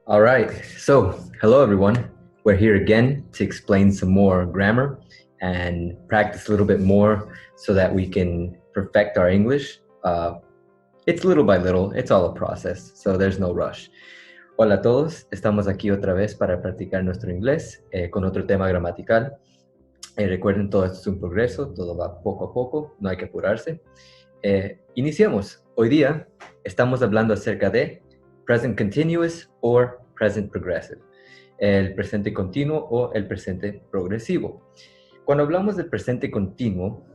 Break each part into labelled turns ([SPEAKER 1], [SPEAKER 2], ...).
[SPEAKER 1] All right, so hello everyone. We're here again to explain some more grammar and practice a little bit more so that we can perfect our English. It's little by little, it's all a process, so there's no rush. Hola a todos, estamos aquí otra vez para practicar nuestro inglés con otro tema gramatical. Recuerden, todo esto es un progreso, todo va poco a poco, no hay que apurarse. Iniciemos. Hoy día estamos hablando acerca de present continuous or present progressive, el presente continuo o el presente progresivo. Cuando hablamos del presente continuo,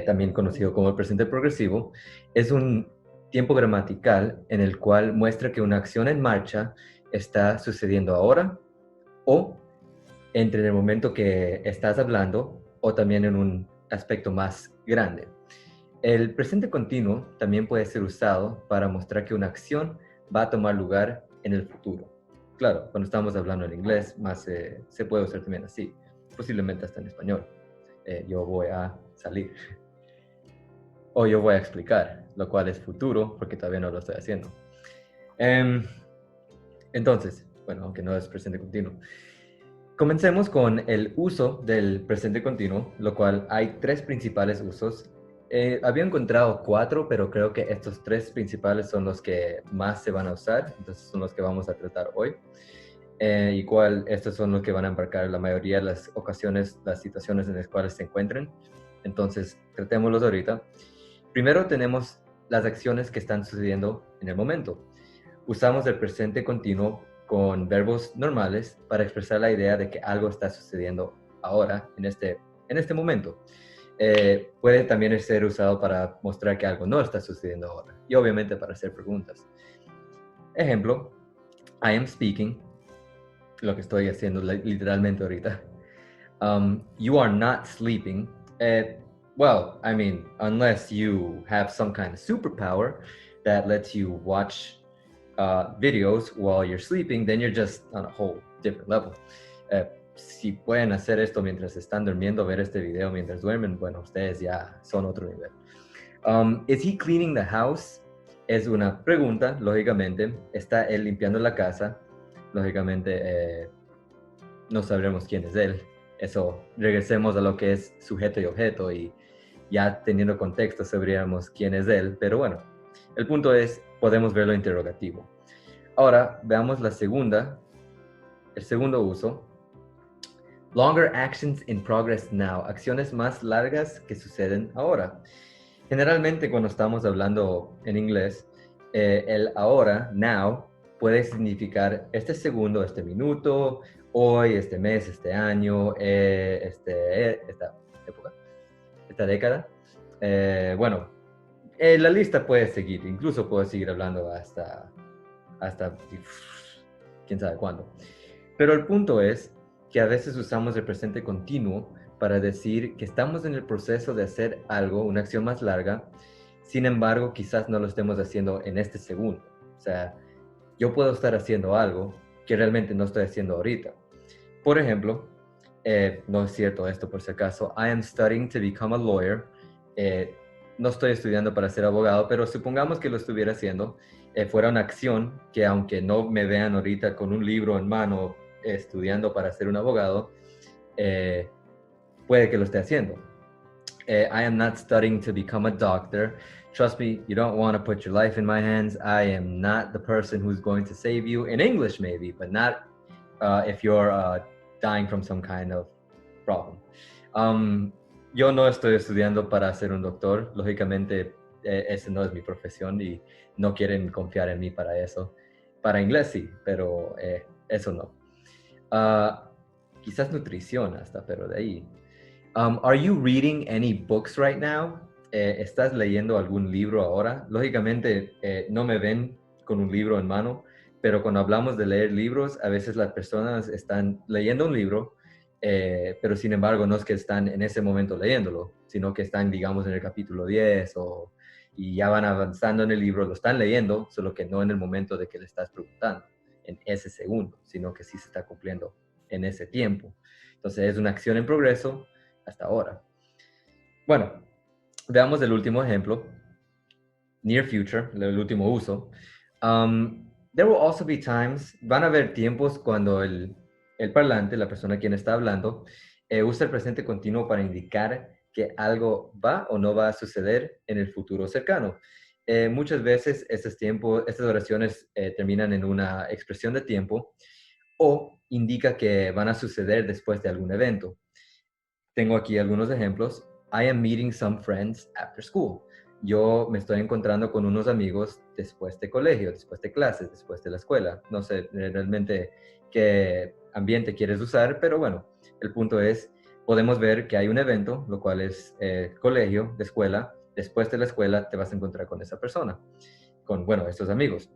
[SPEAKER 1] también conocido como el presente progresivo, es un tiempo gramatical en el cual muestra que una acción en marcha está sucediendo ahora o entre el momento que estás hablando o también en un aspecto más grande. El presente continuo también puede ser usado para mostrar que una acción va a tomar lugar en el futuro. Claro, cuando estamos hablando en inglés, más se puede usar también así, posiblemente hasta en español. Yo voy a salir. O yo voy a explicar, lo cual es futuro, porque todavía no lo estoy haciendo. Entonces, bueno, aunque no es presente continuo. Comencemos con el uso del presente continuo, lo cual hay tres principales usos. Había encontrado cuatro, pero creo que estos tres principales son los que más se van a usar, entonces son los que vamos a tratar hoy. Estos son los que van a embarcar la mayoría de las ocasiones, las situaciones en las cuales se encuentren. Entonces, tratémoslos ahorita. Primero tenemos las acciones que están sucediendo en el momento. Usamos el presente continuo con verbos normales para expresar la idea de que algo está sucediendo ahora, en este momento. Puede también ser usado para mostrar que algo no está sucediendo ahora y obviamente para hacer preguntas. Ejemplo, I am speaking, lo que estoy haciendo literalmente ahorita. You are not sleeping. Well, I mean, unless you have some kind of superpower that lets you watch videos while you're sleeping, then you're just on a whole different level. Si pueden hacer esto mientras están durmiendo, ver este video mientras duermen, bueno, ustedes ya son otro nivel. Is he cleaning the house? Es una pregunta, lógicamente. ¿Está él limpiando la casa? Lógicamente, no sabremos quién es él. Eso, regresemos a lo que es sujeto y objeto y ya teniendo contexto sabríamos quién es él, pero bueno, el punto es, podemos verlo interrogativo. Ahora, veamos el segundo uso. Longer actions in progress now, acciones más largas que suceden ahora. Generalmente cuando estamos hablando en inglés, el ahora, now, puede significar este segundo, este minuto, hoy, este mes, este año, esta época, esta década. Bueno, la lista puede seguir, incluso puedo seguir hablando hasta quién sabe cuándo. Pero el punto es que a veces usamos el presente continuo para decir que estamos en el proceso de hacer algo, una acción más larga, sin embargo, quizás no lo estemos haciendo en este segundo. O sea, yo puedo estar haciendo algo que realmente no estoy haciendo ahorita. Por ejemplo, no es cierto esto por si acaso, I am studying to become a lawyer. No estoy estudiando para ser abogado, pero supongamos que lo estuviera haciendo, fuera una acción que aunque no me vean ahorita con un libro en mano estudiando para ser un abogado, puede que lo esté haciendo. I am not studying to become a doctor. Trust me, you don't want to put your life in my hands. I am not the person who's going to save you. In English, maybe, but not if you're dying from some kind of problem. Yo no estoy estudiando para ser un doctor. Lógicamente, esa no es mi profesión y no quieren confiar en mí para eso. Para inglés sí, pero eso no. Quizás nutrición hasta, pero de ahí. Are you reading any books right now? ¿Estás leyendo algún libro ahora? Lógicamente, no me ven con un libro en mano, pero cuando hablamos de leer libros, a veces las personas están leyendo un libro, pero sin embargo no es que están en ese momento leyéndolo, sino que están, digamos, en el capítulo 10 y ya van avanzando en el libro, lo están leyendo, solo que no en el momento de que le estás preguntando, en ese segundo, sino que sí se está cumpliendo en ese tiempo. Entonces es una acción en progreso hasta ahora. Bueno, veamos el último ejemplo, near future, el último uso. There will also be times, van a haber tiempos cuando el parlante, la persona quien está hablando, usa el presente continuo para indicar que algo va o no va a suceder en el futuro cercano. Muchas veces estas oraciones terminan en una expresión de tiempo o indica que van a suceder después de algún evento. Tengo aquí algunos ejemplos. I am meeting some friends after school. Yo me estoy encontrando con unos amigos después de colegio, después de clases, después de la escuela. No sé realmente qué ambiente quieres usar, pero bueno, el punto es, podemos ver que hay un evento, lo cual es colegio, de escuela. Después de la escuela te vas a encontrar con esa persona, con, bueno, estos amigos.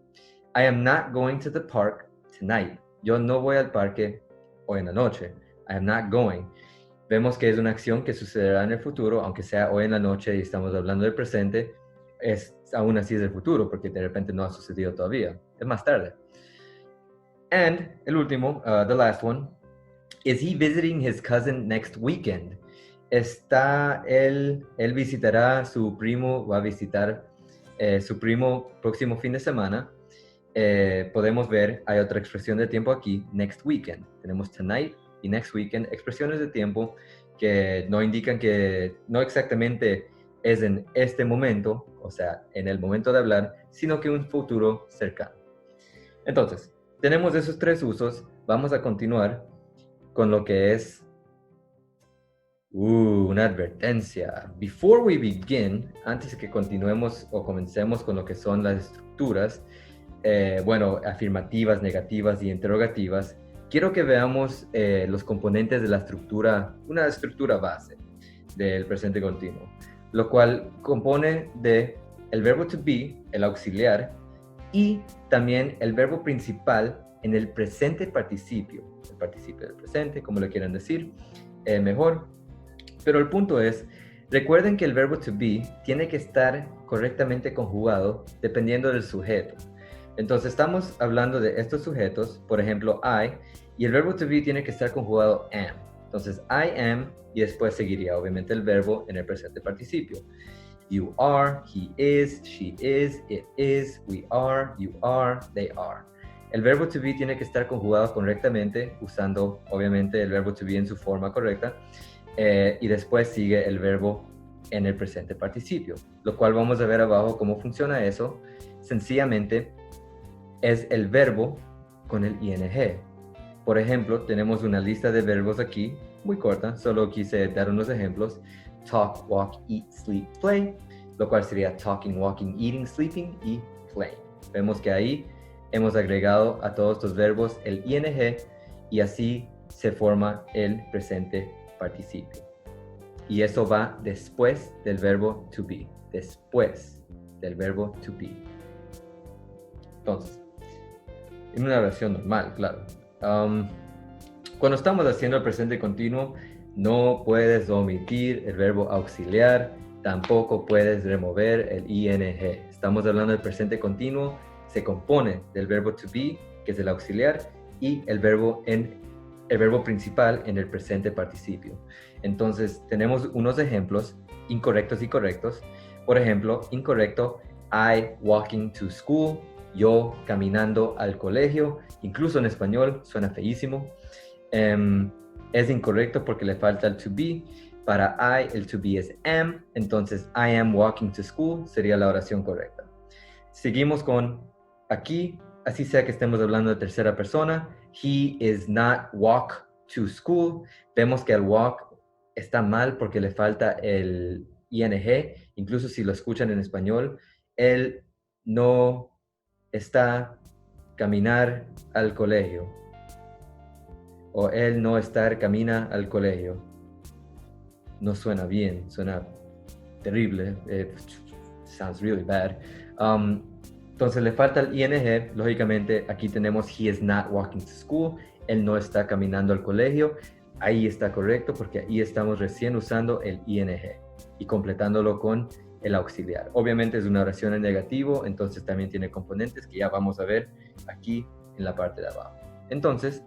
[SPEAKER 1] I am not going to the park tonight. Yo no voy al parque hoy en la noche. I am not going. Vemos que es una acción que sucederá en el futuro, aunque sea hoy en la noche y estamos hablando del presente, aún así es del futuro, porque de repente no ha sucedido todavía, es más tarde. And, el último, the last one, is he visiting his cousin next weekend? Él visitará su primo, va a visitar su primo próximo fin de semana. Podemos ver, hay otra expresión de tiempo aquí, next weekend. Tenemos tonight y next weekend, expresiones de tiempo que no indican que no exactamente es en este momento, o sea, en el momento de hablar, sino que un futuro cercano. Entonces, tenemos esos tres usos. Vamos a continuar con lo que es una advertencia. Before we begin, antes que continuemos o comencemos con lo que son las estructuras, bueno, afirmativas, negativas y interrogativas, quiero que veamos los componentes de la estructura, una estructura base del presente continuo, lo cual compone de el verbo to be, el auxiliar, y también el verbo principal en el presente participio, el participio del presente, como lo quieran decir, mejor. Pero el punto es, recuerden que el verbo to be tiene que estar correctamente conjugado dependiendo del sujeto. Entonces estamos hablando de estos sujetos, por ejemplo, I, y el verbo to be tiene que estar conjugado am. Entonces, I am, y después seguiría obviamente el verbo en el presente participio. You are, he is, she is, it is, we are, you are, they are. El verbo to be tiene que estar conjugado correctamente, usando obviamente el verbo to be en su forma correcta, y después sigue el verbo en el presente participio, lo cual vamos a ver abajo cómo funciona eso. Sencillamente es el verbo con el ing. Por ejemplo, tenemos una lista de verbos aquí, muy corta, solo quise dar unos ejemplos. Talk, walk, eat, sleep, play, lo cual sería talking, walking, eating, sleeping y playing. Vemos que ahí hemos agregado a todos estos verbos el ing y así se forma el presente participio. Y eso va después del verbo to be, después del verbo to be. Entonces, en una oración normal, claro. Cuando estamos haciendo el presente continuo, no puedes omitir el verbo auxiliar, tampoco puedes remover el ing. Estamos hablando del presente continuo, se compone del verbo to be, que es el auxiliar, y el verbo principal en el presente participio. Entonces, tenemos unos ejemplos incorrectos y correctos. Por ejemplo, incorrecto, I walking to school, yo caminando al colegio. Incluso en español suena feísimo. Es incorrecto porque le falta el to be. Para I, el to be es am, entonces I am walking to school sería la oración correcta. Seguimos con aquí, así sea que estemos hablando de tercera persona, he is not walk to school. Vemos que el walk está mal porque le falta el ing, incluso si lo escuchan en español, él no está caminar al colegio, o él no camina al colegio. No suena bien, suena terrible, sounds really bad. Entonces le falta el ing, lógicamente aquí tenemos he is not walking to school, él no está caminando al colegio, ahí está correcto porque ahí estamos recién usando el ing y completándolo con el auxiliar. Obviamente es una oración en negativo, entonces también tiene componentes que ya vamos a ver aquí en la parte de abajo. Entonces,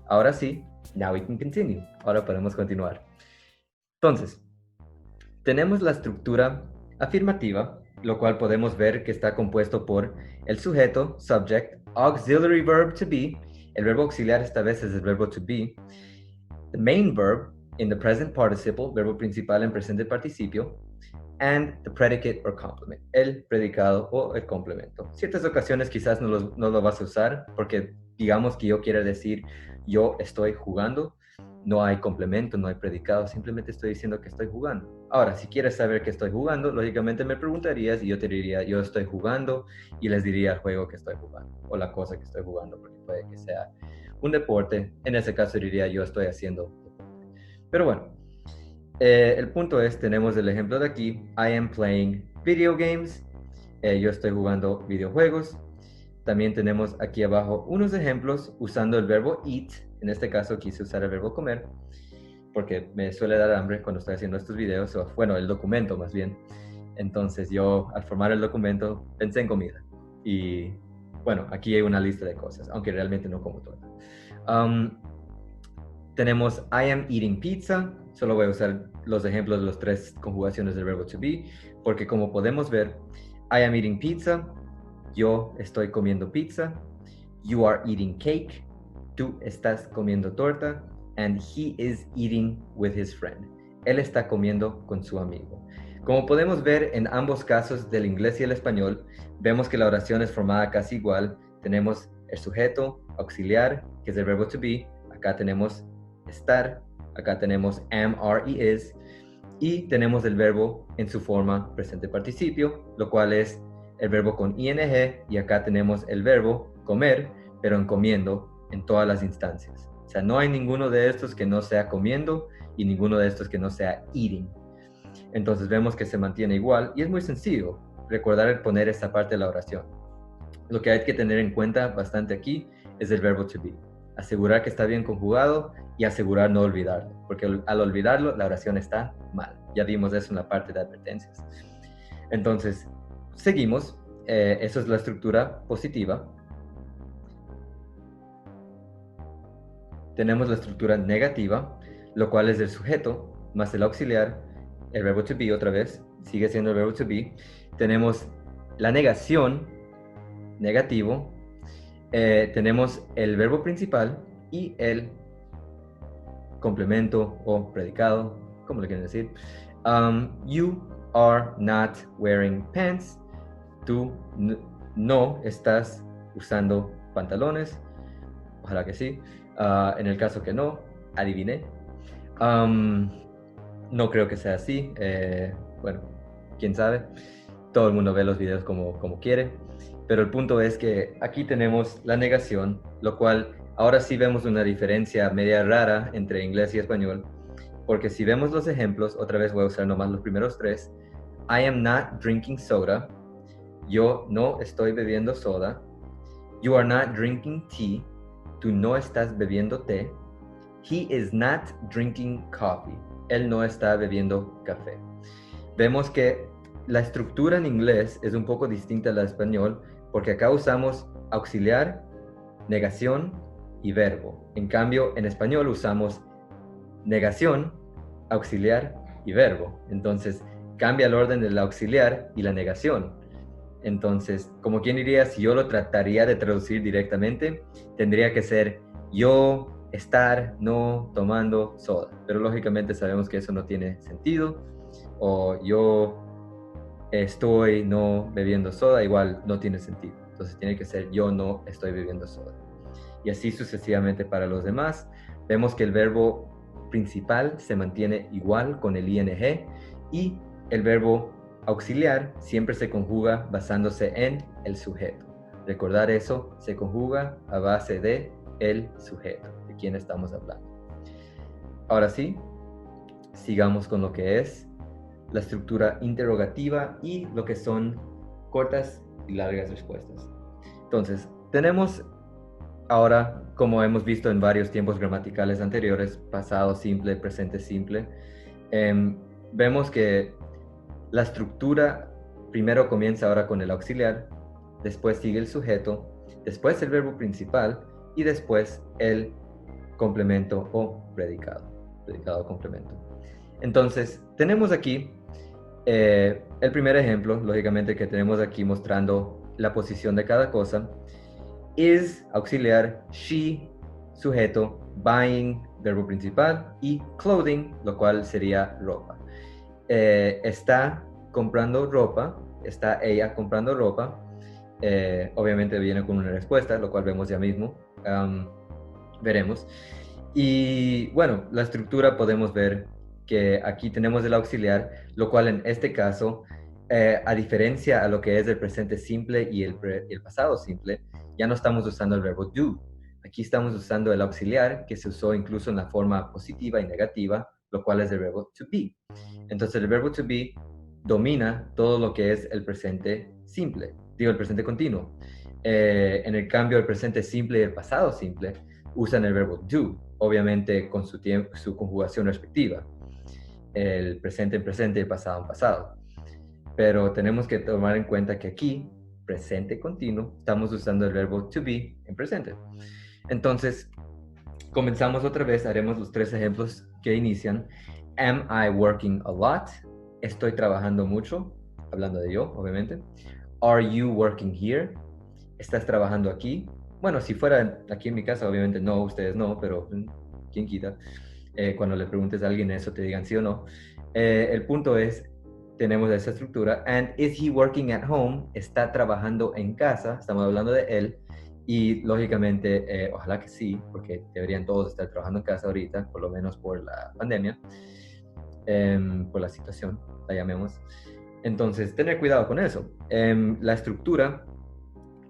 [SPEAKER 1] ahora sí, now we can continue. Ahora podemos continuar. Entonces, tenemos la estructura afirmativa, lo cual podemos ver que está compuesto por el sujeto, subject, auxiliary verb to be. El verbo auxiliar esta vez es el verbo to be. The main verb in the present participle, verbo principal en presente participio, and the predicate or complement, el predicado o el complemento. Ciertas ocasiones quizás no lo vas a usar porque digamos que yo quiero decir yo estoy jugando, no hay complemento, no hay predicado, simplemente estoy diciendo que estoy jugando. Ahora, si quieres saber que estoy jugando, lógicamente me preguntarías y yo te diría yo estoy jugando y les diría el juego que estoy jugando o la cosa que estoy jugando, porque puede que sea un deporte, en ese caso diría yo estoy haciendo deporte. Pero bueno, el punto es, tenemos el ejemplo de aquí, I am playing video games, yo estoy jugando videojuegos. También tenemos aquí abajo unos ejemplos usando el verbo eat, en este caso quise usar el verbo comer, porque me suele dar hambre cuando estoy haciendo estos videos, o bueno, el documento más bien. Entonces yo al formar el documento pensé en comida. Y bueno, aquí hay una lista de cosas, aunque realmente no como toda. Tenemos I am eating pizza. Solo voy a usar los ejemplos de las tres conjugaciones del verbo to be, porque como podemos ver, I am eating pizza, yo estoy comiendo pizza, you are eating cake, tú estás comiendo torta, and he is eating with his friend. Él está comiendo con su amigo. Como podemos ver en ambos casos del inglés y el español, vemos que la oración es formada casi igual. Tenemos el sujeto auxiliar, que es el verbo to be. Acá tenemos estar, acá tenemos am, are y is, y tenemos el verbo en su forma presente participio, lo cual es el verbo con ing, y acá tenemos el verbo comer, pero en comiendo en todas las instancias. O sea, no hay ninguno de estos que no sea comiendo y ninguno de estos que no sea eating. Entonces vemos que se mantiene igual y es muy sencillo recordar el poner esta parte de la oración. Lo que hay que tener en cuenta bastante aquí es el verbo to be. Asegurar que está bien conjugado y asegurar no olvidarlo, porque al olvidarlo la oración está mal. Ya vimos eso en la parte de advertencias. Entonces, seguimos. Eso es la estructura positiva. Tenemos la estructura negativa, lo cual es el sujeto más el auxiliar, el verbo to be otra vez, sigue siendo el verbo to be. Tenemos la negación, negativo. Tenemos el verbo principal y el complemento o predicado, como le quieren decir. You are not wearing pants. Tú no estás usando pantalones. Ojalá que sí. En el caso que no, adiviné. No creo que sea así. Bueno, quién sabe. Todo el mundo ve los videos como quiere. Pero el punto es que aquí tenemos la negación, lo cual ahora sí vemos una diferencia media rara entre inglés y español. Porque si vemos los ejemplos, otra vez voy a usar nomás los primeros tres. I am not drinking soda. Yo no estoy bebiendo soda. You are not drinking tea. Tú no estás bebiendo té. He is not drinking coffee. Él no está bebiendo café. Vemos que la estructura en inglés es un poco distinta a la español porque acá usamos auxiliar, negación y verbo. En cambio, en español usamos negación, auxiliar y verbo. Entonces, cambia el orden del auxiliar y la negación. Entonces, como quien diría, si yo lo trataría de traducir directamente, tendría que ser yo estar no tomando soda. Pero lógicamente sabemos que eso no tiene sentido. O yo estoy no bebiendo soda, igual no tiene sentido. Entonces tiene que ser yo no estoy bebiendo soda. Y así sucesivamente para los demás. Vemos que el verbo principal se mantiene igual con el ing y el verbo auxiliar siempre se conjuga basándose en el sujeto. Recordar eso, se conjuga a base de el sujeto, de quien estamos hablando. Ahora sí, sigamos con lo que es la estructura interrogativa y lo que son cortas y largas respuestas. Entonces, tenemos ahora, como hemos visto en varios tiempos gramaticales anteriores, pasado simple, presente simple, vemos que la estructura primero comienza ahora con el auxiliar, después sigue el sujeto, después el verbo principal y después el complemento o predicado o complemento. Entonces, tenemos aquí el primer ejemplo, lógicamente, que tenemos aquí mostrando la posición de cada cosa. Is, auxiliar, she, sujeto, buying, verbo principal, y clothing, lo cual sería ropa. Está comprando ropa, está ella comprando ropa. Obviamente viene con una respuesta, lo cual vemos ya mismo. Veremos. Y bueno, la estructura podemos ver que aquí tenemos el auxiliar, lo cual en este caso, a diferencia a lo que es el presente simple y el pasado simple, ya no estamos usando el verbo do. Aquí estamos usando el auxiliar que se usó incluso en la forma positiva y negativa, lo cual es el verbo to be. Entonces el verbo to be domina todo lo que es el presente simple, digo el presente continuo. En el cambio, el presente simple y el pasado simple usan el verbo do, obviamente con su conjugación respectiva. El presente en presente y el pasado en pasado. Pero tenemos que tomar en cuenta que aquí, presente continuo, estamos usando el verbo to be en presente. Entonces, comenzamos otra vez, haremos los 3 ejemplos que inician. Am I working a lot? Estoy trabajando mucho, hablando de yo, obviamente. Are you working here? ¿Estás trabajando aquí? Bueno, si fuera aquí en mi casa, obviamente no, ustedes no, pero quién quita. Cuando le preguntes a alguien eso, te digan sí o no. El punto es, tenemos esa estructura. And is he working at home? ¿Está trabajando en casa? Estamos hablando de él. Y lógicamente, ojalá que sí, porque deberían todos estar trabajando en casa ahorita, por lo menos por la pandemia, por la situación, la llamemos. Entonces, tener cuidado con eso. La estructura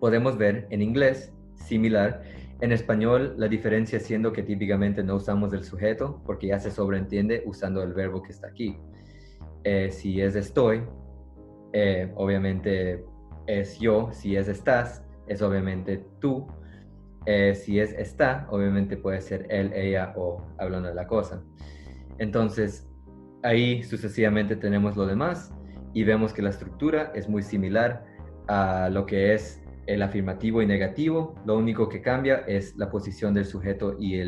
[SPEAKER 1] podemos ver en inglés similar. En español, la diferencia siendo que típicamente no usamos el sujeto porque ya se sobreentiende usando el verbo que está aquí. Si es estoy, obviamente es yo. Si es estás, es obviamente tú. Si es está, obviamente puede ser él, ella o hablando de la cosa. Entonces, ahí sucesivamente tenemos lo demás y vemos que la estructura es muy similar a lo que es el afirmativo y negativo. Lo único que cambia es la posición del sujeto y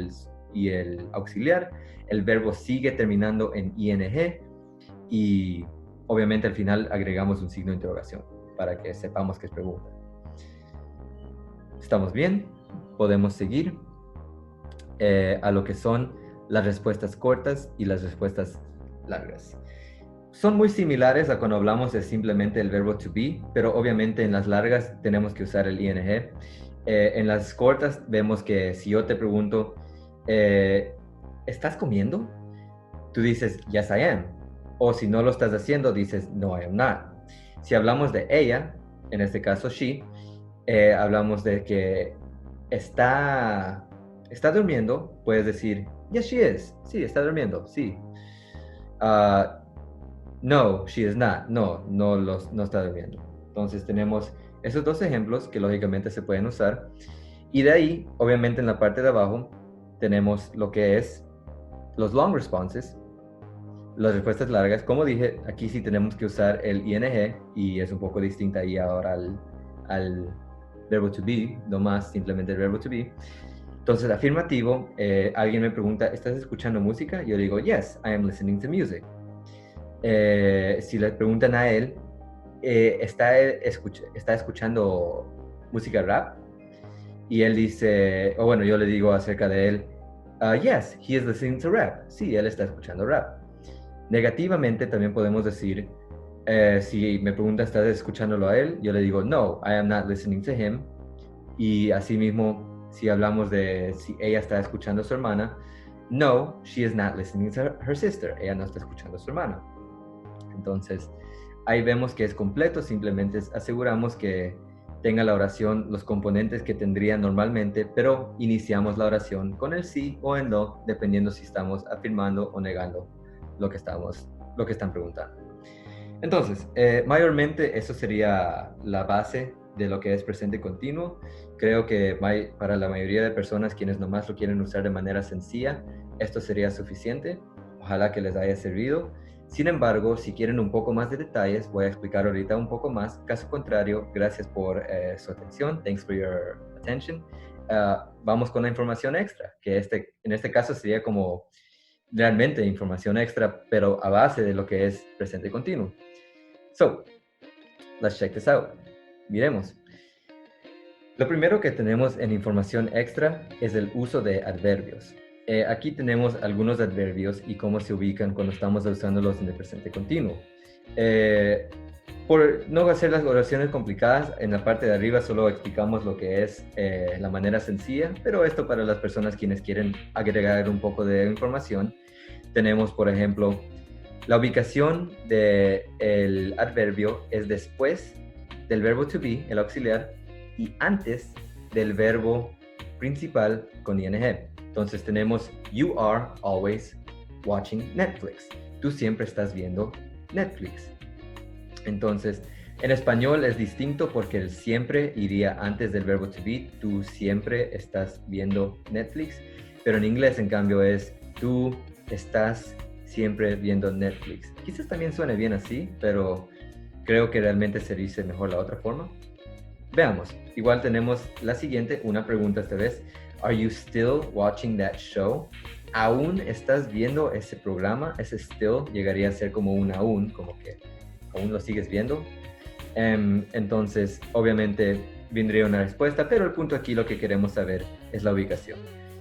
[SPEAKER 1] el auxiliar. El verbo sigue terminando en ing y obviamente al final agregamos un signo de interrogación para que sepamos que es pregunta. ¿Estamos bien? Podemos seguir a lo que son las respuestas cortas y las respuestas largas. Son muy similares a cuando hablamos de simplemente el verbo to be, pero obviamente en las largas tenemos que usar el ing. En las cortas vemos que si yo te pregunto, ¿estás comiendo? Tú dices, yes, I am. O si no lo estás haciendo, dices, no, I am not. Si hablamos de ella, en este caso she, hablamos de que está durmiendo, puedes decir, yes, she is. Sí, está durmiendo, sí. No, she is not. No está durmiendo. Entonces tenemos esos 2 ejemplos que lógicamente se pueden usar. Y de ahí, obviamente en la parte de abajo, tenemos lo que es los long responses, las respuestas largas. Como dije, aquí sí tenemos que usar el ing y es un poco distinta ahí ahora al verbo to be, no más simplemente el verbo to be. Entonces, afirmativo, alguien me pregunta, ¿estás escuchando música? Yo digo, yes, I am listening to music. Si le preguntan a él, ¿está escuchando música rap? Y él dice, o bueno, yo le digo acerca de él, yes, he is listening to rap. Sí, él está escuchando rap. Negativamente también podemos decir, si me pregunta, ¿estás escuchándolo a él? Yo le digo, no, I am not listening to him. Y asimismo, si hablamos de si ella está escuchando a su hermana, no, she is not listening to her sister. Ella no está escuchando a su hermana. Entonces, ahí vemos que es completo, simplemente aseguramos que tenga la oración los componentes que tendría normalmente, pero iniciamos la oración con el sí o el no, dependiendo si estamos afirmando o negando lo que están preguntando. Entonces, mayormente eso sería la base de lo que es presente continuo. Creo que para la mayoría de personas quienes nomás lo quieren usar de manera sencilla, esto sería suficiente. Ojalá que les haya servido. Sin embargo, si quieren un poco más de detalles, voy a explicar ahorita un poco más. Caso contrario, gracias por su atención. Thanks for your attention. Vamos con la información extra, que en este caso sería como realmente información extra, pero a base de lo que es presente continuo. So, let's check this out. Miremos. Lo primero que tenemos en información extra es el uso de adverbios. Aquí tenemos algunos adverbios y cómo se ubican cuando estamos usándolos en el presente continuo. Por no hacer las oraciones complicadas, en la parte de arriba solo explicamos lo que es la manera sencilla, pero esto para las personas quienes quieren agregar un poco de información. Tenemos, por ejemplo, la ubicación del adverbio es después del verbo to be, el auxiliar, y antes del verbo principal con ing. Entonces tenemos you are always watching Netflix. Tú siempre estás viendo Netflix. Entonces, en español es distinto porque el siempre iría antes del verbo to be. Tú siempre estás viendo Netflix. Pero en inglés, en cambio, es tú estás siempre viendo Netflix. Quizás también suene bien así, pero creo que realmente se dice mejor la otra forma. Veamos, igual tenemos la siguiente, una pregunta esta vez. Are you still watching that show? ¿Aún estás viendo ese programa? Ese still llegaría a ser como un aún, como que aún lo sigues viendo. Entonces, obviamente vendría una respuesta, pero el punto aquí lo que queremos saber es la ubicación.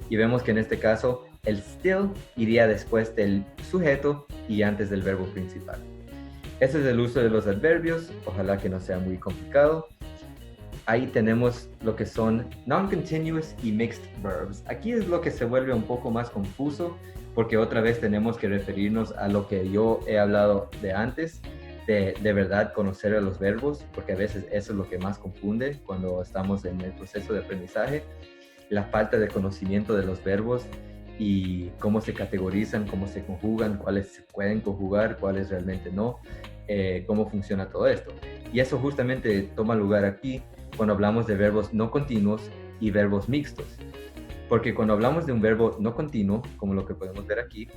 [SPEAKER 1] Y vemos que en este caso el still iría después del sujeto y antes del verbo principal. Ese es el uso de los adverbios, ojalá que no sea muy complicado. Ahí tenemos lo que son non-continuous y mixed verbs. Aquí es lo que se vuelve un poco más confuso porque otra vez tenemos que referirnos a lo que yo he hablado de antes, de verdad conocer a los verbos, porque a veces eso es lo que más confunde cuando estamos en el proceso de aprendizaje, la falta de conocimiento de los verbos y cómo se categorizan, cómo se conjugan, cuáles se pueden conjugar, cuáles realmente no, cómo funciona todo esto. Y eso justamente toma lugar aquí cuando hablamos de verbos no continuos y verbos mixtos. Porque cuando hablamos de un verbo no continuo, como lo que podemos ver aquí,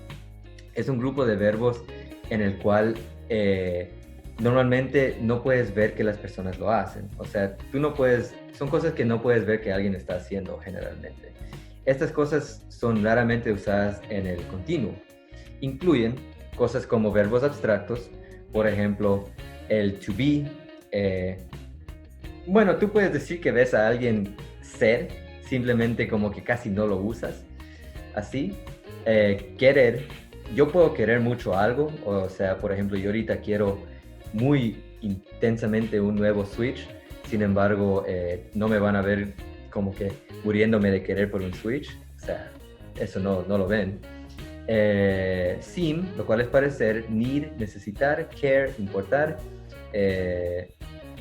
[SPEAKER 1] es un grupo de verbos en el cual normalmente no puedes ver que las personas lo hacen. O sea, tú no puedes, son cosas que no puedes ver que alguien está haciendo generalmente. Estas cosas son raramente usadas en el continuo. Incluyen cosas como verbos abstractos, por ejemplo, el to be. Bueno, tú puedes decir que ves a alguien ser, simplemente como que casi no lo usas. Así, querer, yo puedo querer mucho algo, o sea, por ejemplo, yo ahorita quiero muy intensamente un nuevo Switch, sin embargo, no me van a ver como que muriéndome de querer por un Switch, o sea, eso no lo ven. Seem, lo cual es parecer, need, necesitar, care, importar,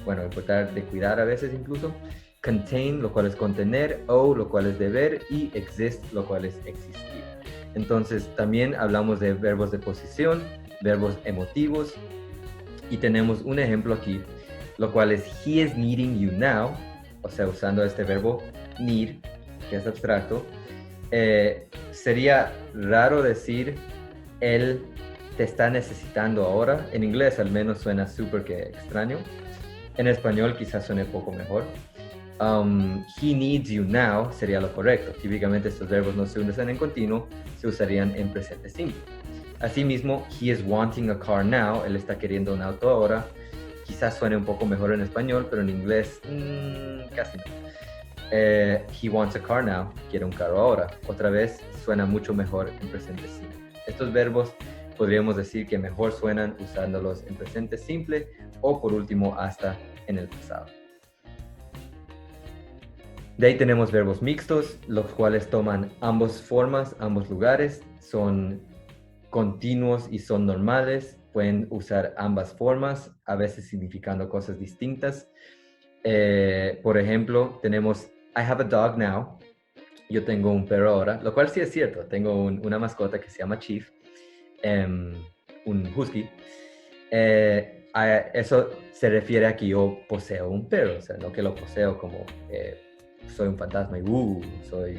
[SPEAKER 1] importar de cuidar a veces incluso, contain, lo cual es contener, owe, lo cual es deber, y exist, lo cual es existir. Entonces, también hablamos de verbos de posición, verbos emotivos, y tenemos un ejemplo aquí, lo cual es he is needing you now, o sea, usando este verbo need, que es abstracto. Sería raro decir él te está necesitando ahora. En inglés al menos suena súper que extraño. En español quizás suene poco mejor. He needs you now sería lo correcto. Típicamente estos verbos no se usan en continuo, se usarían en presente simple. Asimismo, he is wanting a car now, él está queriendo un auto ahora. Quizás suene un poco mejor en español, pero en inglés casi no. He wants a car now, quiere un carro ahora. Otra vez suena mucho mejor en presente simple. Estos verbos podríamos decir que mejor suenan usándolos en presente simple o por último hasta en el pasado. De ahí tenemos verbos mixtos, los cuales toman ambas formas, ambos lugares, son continuos y son normales, pueden usar ambas formas, a veces significando cosas distintas. Por ejemplo, tenemos I have a dog now, yo tengo un perro ahora, lo cual sí es cierto, tengo una mascota que se llama Chief, un husky. Eso se refiere a que yo poseo un perro, o sea, no que lo poseo como soy un fantasma y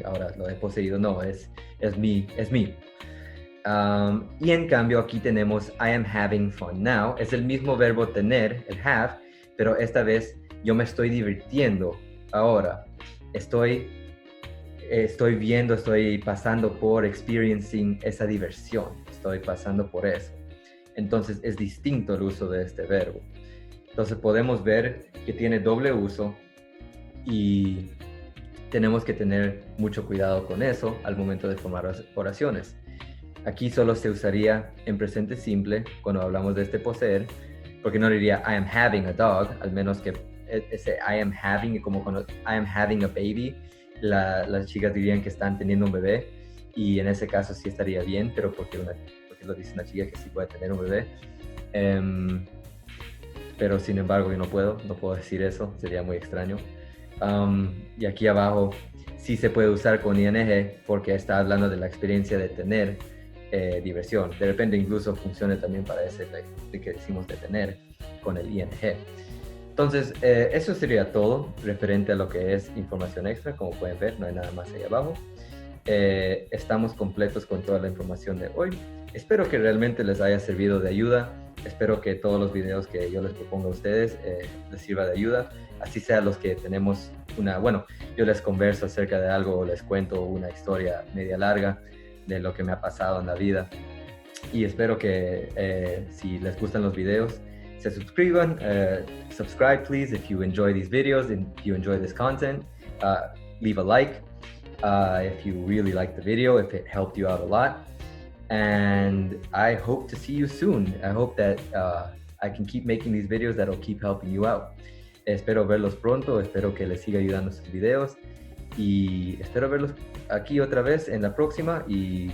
[SPEAKER 1] ahora lo he poseído, no, es mío. Y en cambio aquí tenemos I am having fun now, es el mismo verbo tener, el have, pero esta vez yo me estoy divirtiendo ahora, estoy viendo, estoy pasando por experiencing esa diversión, estoy pasando por eso. Entonces es distinto el uso de este verbo. Entonces podemos ver que tiene doble uso y tenemos que tener mucho cuidado con eso al momento de formar oraciones. Aquí solo se usaría en presente simple cuando hablamos de este poseer, porque no diría I am having a dog, al menos que ese I am having, como cuando I am having a baby, las chicas dirían que están teniendo un bebé, y en ese caso sí estaría bien, pero porque lo dice una chica que sí puede tener un bebé. Pero sin embargo yo no puedo decir eso, sería muy extraño. Y aquí abajo sí se puede usar con ing porque está hablando de la experiencia de tener diversión. De repente incluso funciona también para ese de que decimos de tener con el ing. Entonces, eso sería todo referente a lo que es información extra. Como pueden ver, no hay nada más ahí abajo. Estamos completos con toda la información de hoy. Espero que realmente les haya servido de ayuda. Espero que todos los videos que yo les proponga a ustedes les sirva de ayuda. Así sea los que tenemos yo les converso acerca de algo o les cuento una historia media larga de lo que me ha pasado en la vida. Y espero que si les gustan los videos, se suscriban. Subscribe, please, if you enjoy these videos and if you enjoy this content. Leave a like if you really liked the video, if it helped you out a lot. And I hope to see you soon. I hope that I can keep making these videos that'll keep helping you out. Espero verlos pronto, espero que les siga ayudando sus videos y espero verlos aquí otra vez en la próxima. Y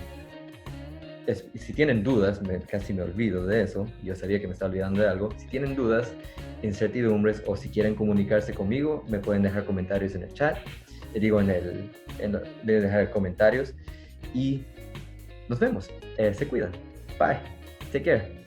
[SPEAKER 1] si tienen dudas, casi me olvido de eso, yo sabía que me estaba olvidando de algo. Si tienen dudas, incertidumbres o si quieren comunicarse conmigo, me pueden dejar comentarios en el chat. Deben dejar comentarios y nos vemos. Se cuidan. Bye. Take care.